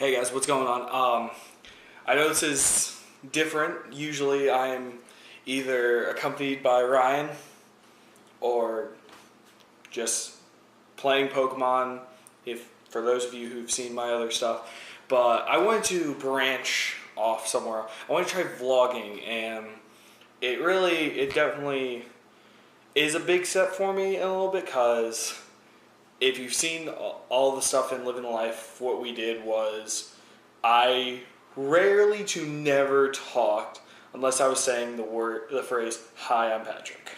Hey guys, what's going on? I know this is different. Usually I'm either accompanied by Ryan or just playing Pokemon, if for those of you who've seen my other stuff. But I wanted to branch off somewhere. I want to try vlogging, and it definitely is a big step for me in a little bit, because if you've seen all the stuff in Living Life, what we did was I rarely to never talked unless I was saying the phrase, "Hi, I'm Patrick."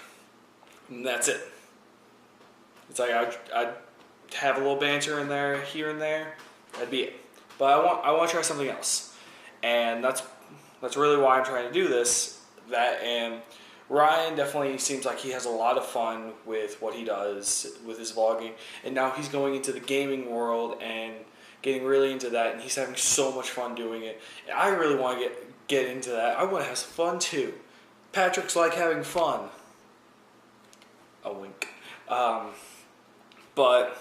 And that's it. It's like I'd have a little banter in there, here and there. That'd be it. But I want to try something else, and that's really why I'm trying to do this. And Ryan definitely seems like he has a lot of fun with what he does with his vlogging, and now he's going into the gaming world and getting really into that, and he's having so much fun doing it. And I really want to get into that. I want to have some fun too. Patrick's like having fun. A wink. But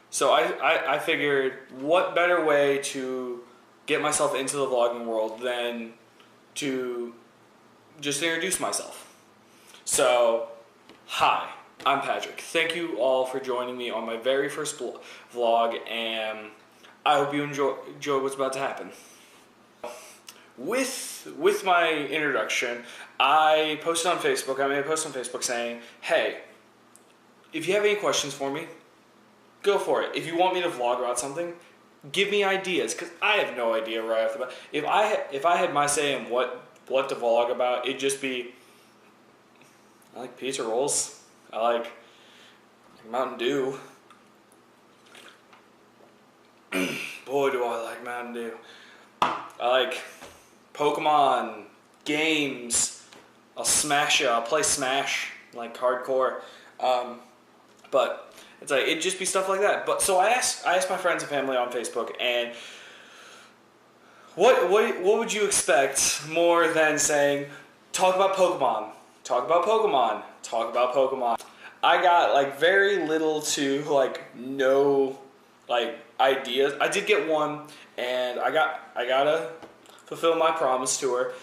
so I figured, what better way to get myself into the vlogging world than to just introduce myself. So, hi, I'm Patrick. Thank you all for joining me on my very first vlog, and I hope you enjoy what's about to happen. With my introduction, I posted on Facebook. I made a post on Facebook saying, "Hey, if you have any questions for me, go for it. If you want me to vlog about something, give me ideas, because I have no idea right off the bat. If I had my say in what to vlog about, it'd just be, I like pizza rolls. I like Mountain Dew. Boy, do I like Mountain Dew. I like Pokemon, games. I'll smash it. I'll play Smash, like hardcore. But it's like, it'd just be stuff like that. But so I asked my friends and family on Facebook, and what would you expect more than saying, talk about Pokemon, talk about Pokemon, talk about Pokemon? I got like very little to like no like ideas. I did get one, and I gotta fulfill my promise to her.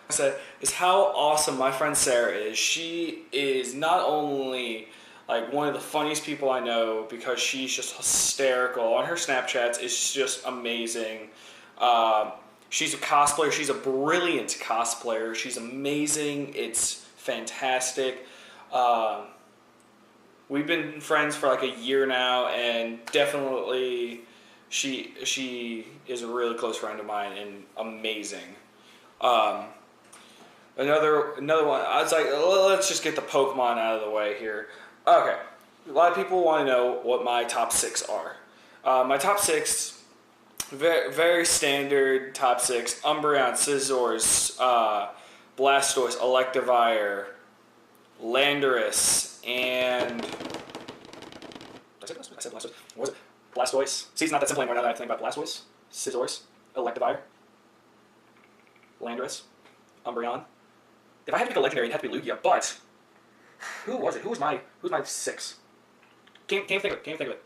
I said is how awesome my friend Sarah is. She is not only like one of the funniest people I know, because she's just hysterical on her Snapchats. It's just amazing. She's a cosplayer. She's a brilliant cosplayer. She's amazing. It's fantastic. We've been friends for like a year now, and definitely she is a really close friend of mine and amazing. Another one. I was like, let's just get the Pokemon out of the way here. Okay, a lot of people want to know what my top 6 are. My top 6. Very, very standard top 6. Umbreon, Scizors, Blastoise, Electivire, Landorus, and... Did I say Blastoise? I said Blastoise. What was it? Blastoise. See, it's not that simple anymore now that I think about Blastoise, Scizors, Electivire, Landorus, Umbreon. If I had to pick a legendary, it'd have to be Lugia, but... Who was it? Who's my 6? Can't think of it.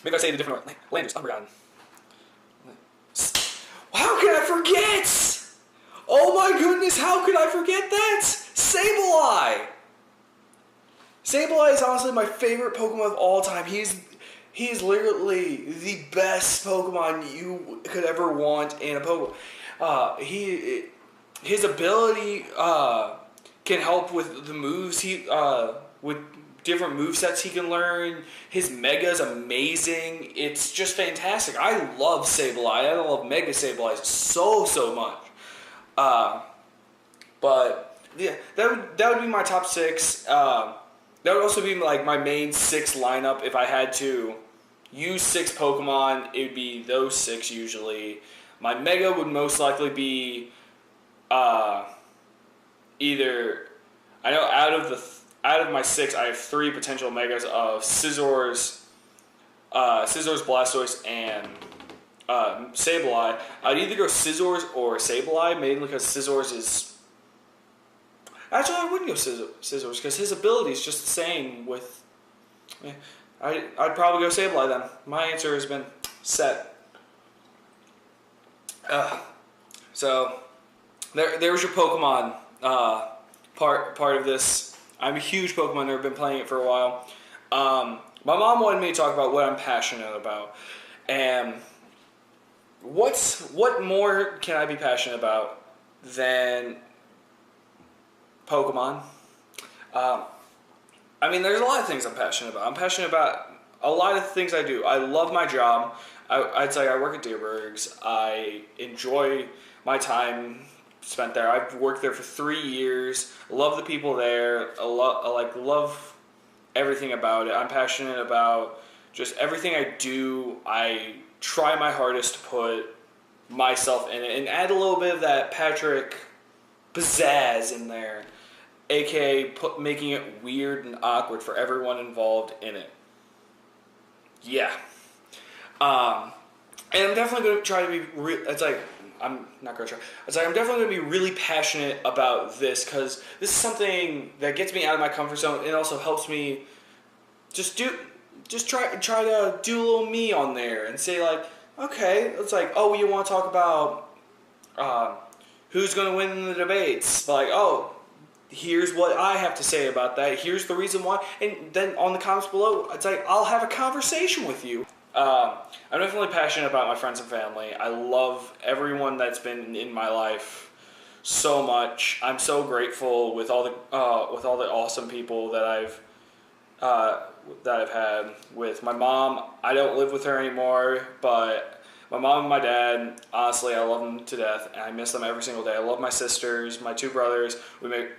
Maybe I say it a different way. Landorus, Umbreon. How could I forget? Oh my goodness, how could I forget that? Sableye! Sableye is honestly my favorite Pokemon of all time. He is literally the best Pokemon you could ever want in a Pokemon. His ability can help with the moves. With different movesets he can learn. His Mega's amazing. It's just fantastic. I love Sableye. I love Mega Sableye so much. But yeah, that would be my top 6. That would also be like my main 6 lineup. If I had to use 6 Pokemon, it would be those 6 usually. My Mega would most likely be either, I know out of my 6, I have 3 potential Megas of Scizors, Blastoise, and Sableye. I'd either go Scizors or Sableye, mainly because Scizors is... Actually, I wouldn't go Scizors, because his ability is just the same with... I'd probably go Sableye then. My answer has been set. So there was your Pokemon part of this. I'm a huge Pokemon nerd. Been playing it for a while. My mom wanted me to talk about what I'm passionate about, and what more can I be passionate about than Pokemon? I mean, there's a lot of things I'm passionate about. I'm passionate about a lot of things I do. I love my job. I'd say I work at Dierberg's. I enjoy my time spent there. I've worked there for 3 years. Love the people there. I love everything about it. I'm passionate about just everything I do. I try my hardest to put myself in it and add a little bit of that Patrick pizzazz in there, aka making it weird and awkward for everyone involved in it. Yeah. And I'm definitely going to try to be I'm definitely going to be really passionate about this, because this is something that gets me out of my comfort zone. It also helps me just try to do a little me on there and say, like, okay, it's like, oh, you want to talk about who's going to win in the debates? Like, oh, here's what I have to say about that. Here's the reason why. And then on the comments below, it's like, I'll have a conversation with you. I'm definitely passionate about my friends and family. I love everyone that's been in my life so much. I'm so grateful with all the awesome people that I've had. With my mom, I don't live with her anymore, but my mom and my dad, honestly, I love them to death, and I miss them every single day. I love my sisters, my 2 brothers. We may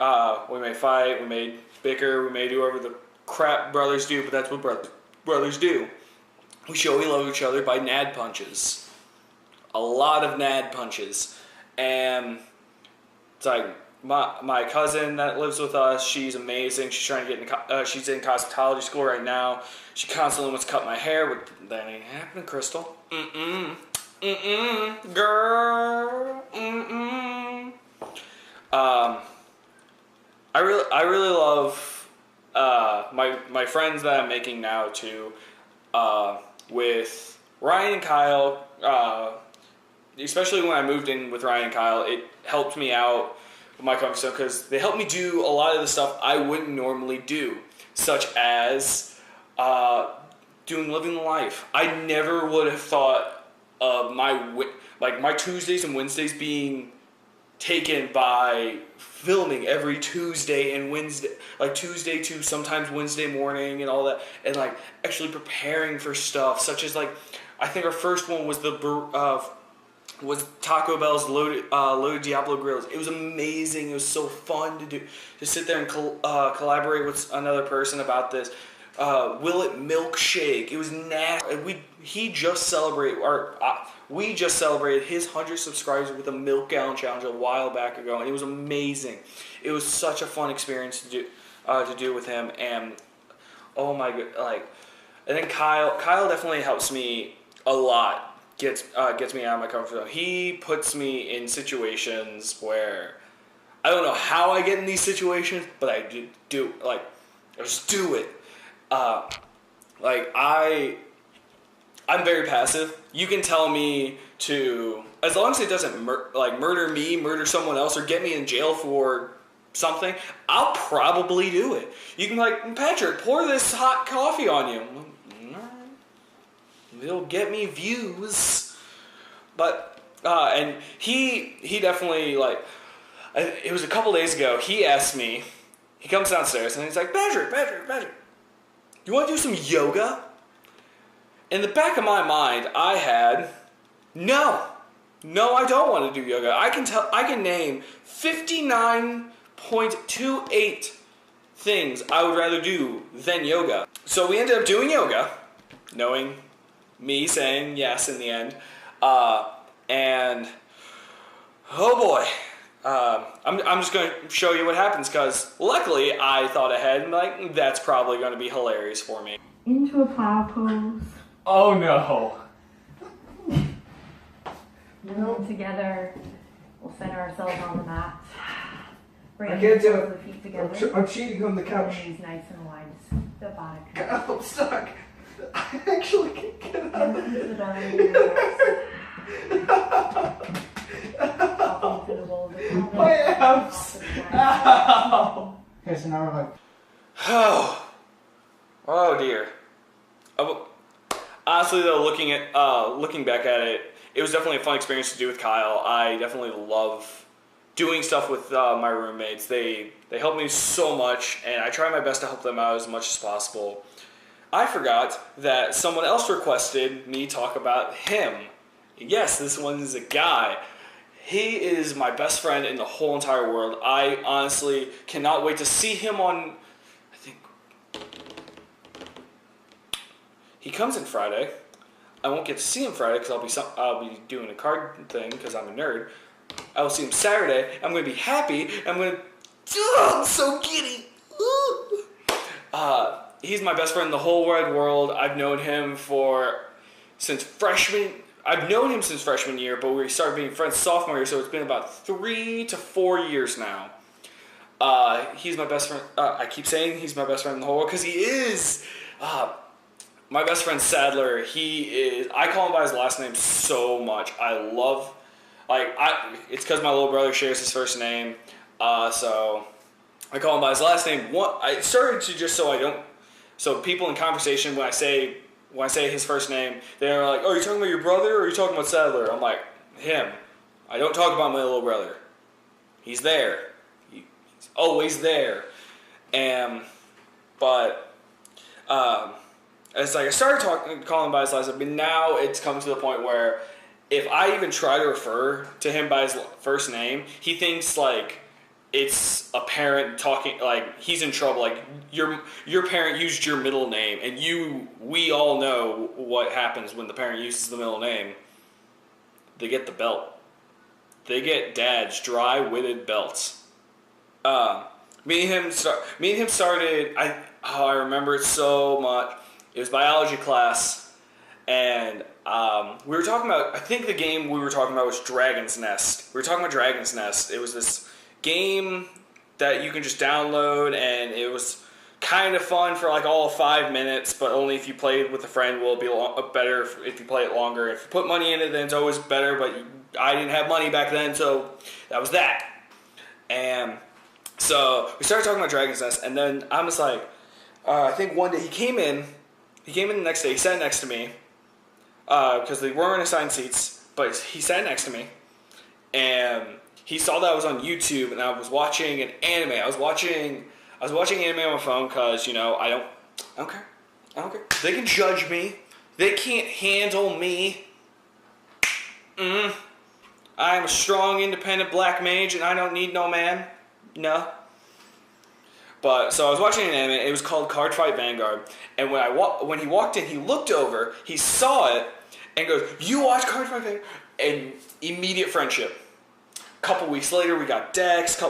fight, we may bicker, we may do whatever the crap brothers do, but that's what brothers do. We show we love each other by nad punches. A lot of nad punches. And it's like my cousin that lives with us, she's amazing. She's trying to get she's in cosmetology school right now. She constantly wants to cut my hair, but that ain't happening, Crystal. Girl. I really love my friends that I'm making now too. With Ryan and Kyle, especially when I moved in with Ryan and Kyle, it helped me out with my comfort zone, because they helped me do a lot of the stuff I wouldn't normally do, such as living the life. I never would have thought of my Tuesdays and Wednesdays being taken by filming every Tuesday and Wednesday, like Tuesday to sometimes Wednesday morning and all that, and like actually preparing for stuff, such as like, I think our first one was was Taco Bell's loaded Diablo grills. It was amazing. It was so fun to sit there and collaborate with another person about this. Willet milkshake. It was nasty. We just celebrated his 100 subscribers with a milk gallon challenge a while back ago, and it was amazing. It was such a fun experience to do with him, and oh my god, and then Kyle definitely helps me a lot. Gets me out of my comfort zone. He puts me in situations where I don't know how I get in these situations, but I do I just do it. I'm very passive. You can tell me to, as long as it doesn't murder me, murder someone else, or get me in jail for something, I'll probably do it. You can be like, Patrick, pour this hot coffee on you. It'll get me views. But and he definitely, it was a couple days ago, he asked me, he comes downstairs and he's like, Patrick, you want to do some yoga? In the back of my mind, I had, no, I don't want to do yoga. I can name 59.28 things I would rather do than yoga. So we ended up doing yoga, knowing me saying yes in the end. And oh boy, I'm just going to show you what happens, because luckily I thought ahead and that's probably going to be hilarious for me. Into a plow pose. Oh no. Roll together. We'll center ourselves on the mat. Bring I can't do the feet together. I'm cheating on the couch. Knees nice and wide. The body. I'm stuck. I actually can't get out of it. Off into the bowl. My abs. Ow. Okay, so now we're like. Oh dear. Honestly though, looking back at it, it was definitely a fun experience to do with Kyle. I definitely love doing stuff with my roommates. They help me so much, and I try my best to help them out as much as possible. I forgot that someone else requested me talk about him. Yes, this one is a guy. He is my best friend in the whole entire world. I honestly cannot wait to see him on, I think, he comes in Friday. I won't get to see him Friday because I'll be doing a card thing because I'm a nerd. I will see him Saturday. I'm going to be happy. I'm so giddy. He's my best friend in the whole wide world. I've known him since freshman year, but we started being friends sophomore year, so it's been about 3 to 4 years now. He's my best friend. I keep saying he's my best friend in the whole world because he is. My best friend Sadler, I call him by his last name so much. It's because my little brother shares his first name, so I call him by his last name. I started to just so people in conversation, when I say his first name, they're like, "Oh, are you talking about your brother or are you talking about Sadler?" I'm like, him. I don't talk about my little brother. He's there. He's always there. It's like I started calling him by his last name, but now it's come to the point where if I even try to refer to him by his first name, he thinks like it's a parent talking, like he's in trouble. Like your parent used your middle name, and we all know what happens when the parent uses the middle name. They get the belt. They get Dad's dry-witted belts. Me and him started. I remember it so much. It was biology class, and we were talking about. I think the game we were talking about was Dragon's Nest. We were talking about Dragon's Nest. It was this game that you can just download, and it was kind of fun for like all of 5 minutes, but only if you played with a friend will it be better if you play it longer. If you put money in it, then it's always better, but I didn't have money back then, so that was that. And so we started talking about Dragon's Nest, and then I was like, I think one day he came in the next day, he sat next to me, because they weren't assigned seats, but he sat next to me, and he saw that I was on YouTube, and I was watching an anime. I was watching anime on my phone, because, I don't care. They can judge me. They can't handle me. I am a strong, independent black mage, and I don't need no man. No. But, so I was watching an anime, it was called Cardfight Vanguard, and when he walked in, he looked over, he saw it, and goes, "You watch Cardfight Vanguard?" And immediate friendship. A couple weeks later, we got decks,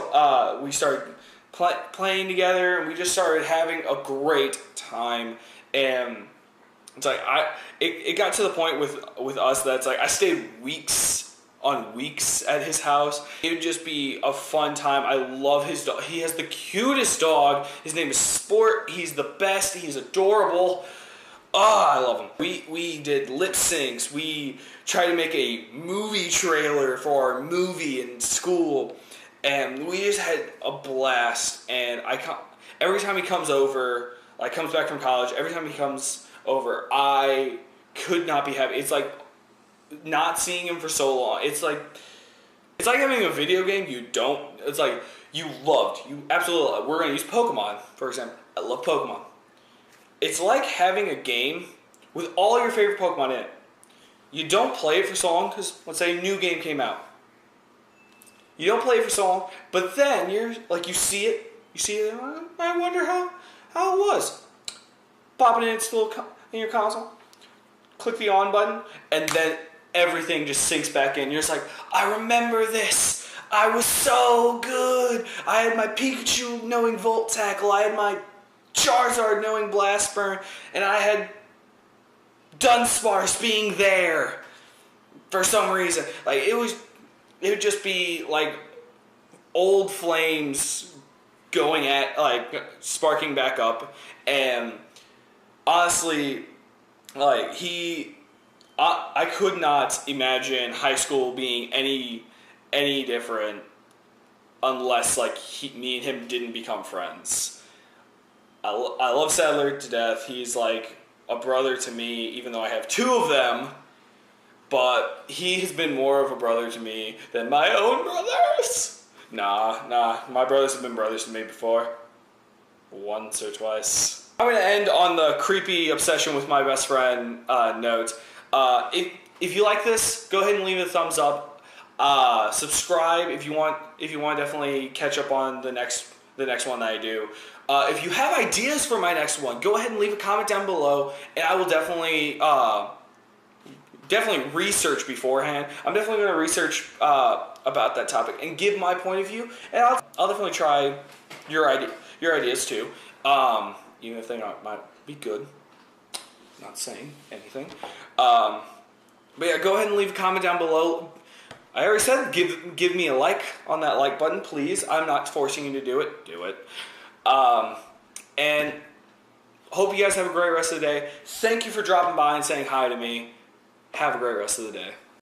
we started playing together, and we just started having a great time, and it's like, it got to the point with us that it's like, I stayed weeks on weeks at his house. It would just be a fun time. I love his dog. He has the cutest dog. His name is Sport. He's the best. He's adorable. Oh, I love him. We did lip syncs. We tried to make a movie trailer for our movie in school, and we just had a blast. And every time he comes over, like comes back from college, every time he comes over, I could not be happy. It's like not seeing him for so long. It's like having a video game it's like you absolutely loved. We're going to use Pokemon, for example. I love Pokemon. It's like having a game with all your favorite Pokemon in it. You don't play it for so long because, let's say, a new game came out. You don't play it for so long, but then you see it, I wonder how it was. Pop it in your console, click the on button, and then everything just sinks back in. You're just like, I remember this. I was so good. I had my Pikachu knowing Volt Tackle. I had my Charizard knowing Blast Burn. And I had Dunsparce being there for some reason. Like, it would just be like old flames going at, like, sparking back up. And honestly, like, I could not imagine high school being any different unless like me and him didn't become friends. I love Sadler to death. He's like a brother to me, even though I have two of them. But he has been more of a brother to me than my own brothers. Nah. My brothers have been brothers to me before. Once or twice. I'm going to end on the creepy obsession with my best friend note. If you like this, go ahead and leave it a thumbs up. Subscribe if you want. If you want to definitely catch up on the next one that I do. If you have ideas for my next one, go ahead and leave a comment down below, and I will definitely research beforehand. I'm definitely going to research about that topic and give my point of view, and I'll definitely try your ideas too, even if they might be good. Not saying anything. But yeah, go ahead and leave a comment down below. I already said give me a like on that like button, please. I'm not forcing you to do it. Do it. And hope you guys have a great rest of the day. Thank you for dropping by and saying hi to me. Have a great rest of the day.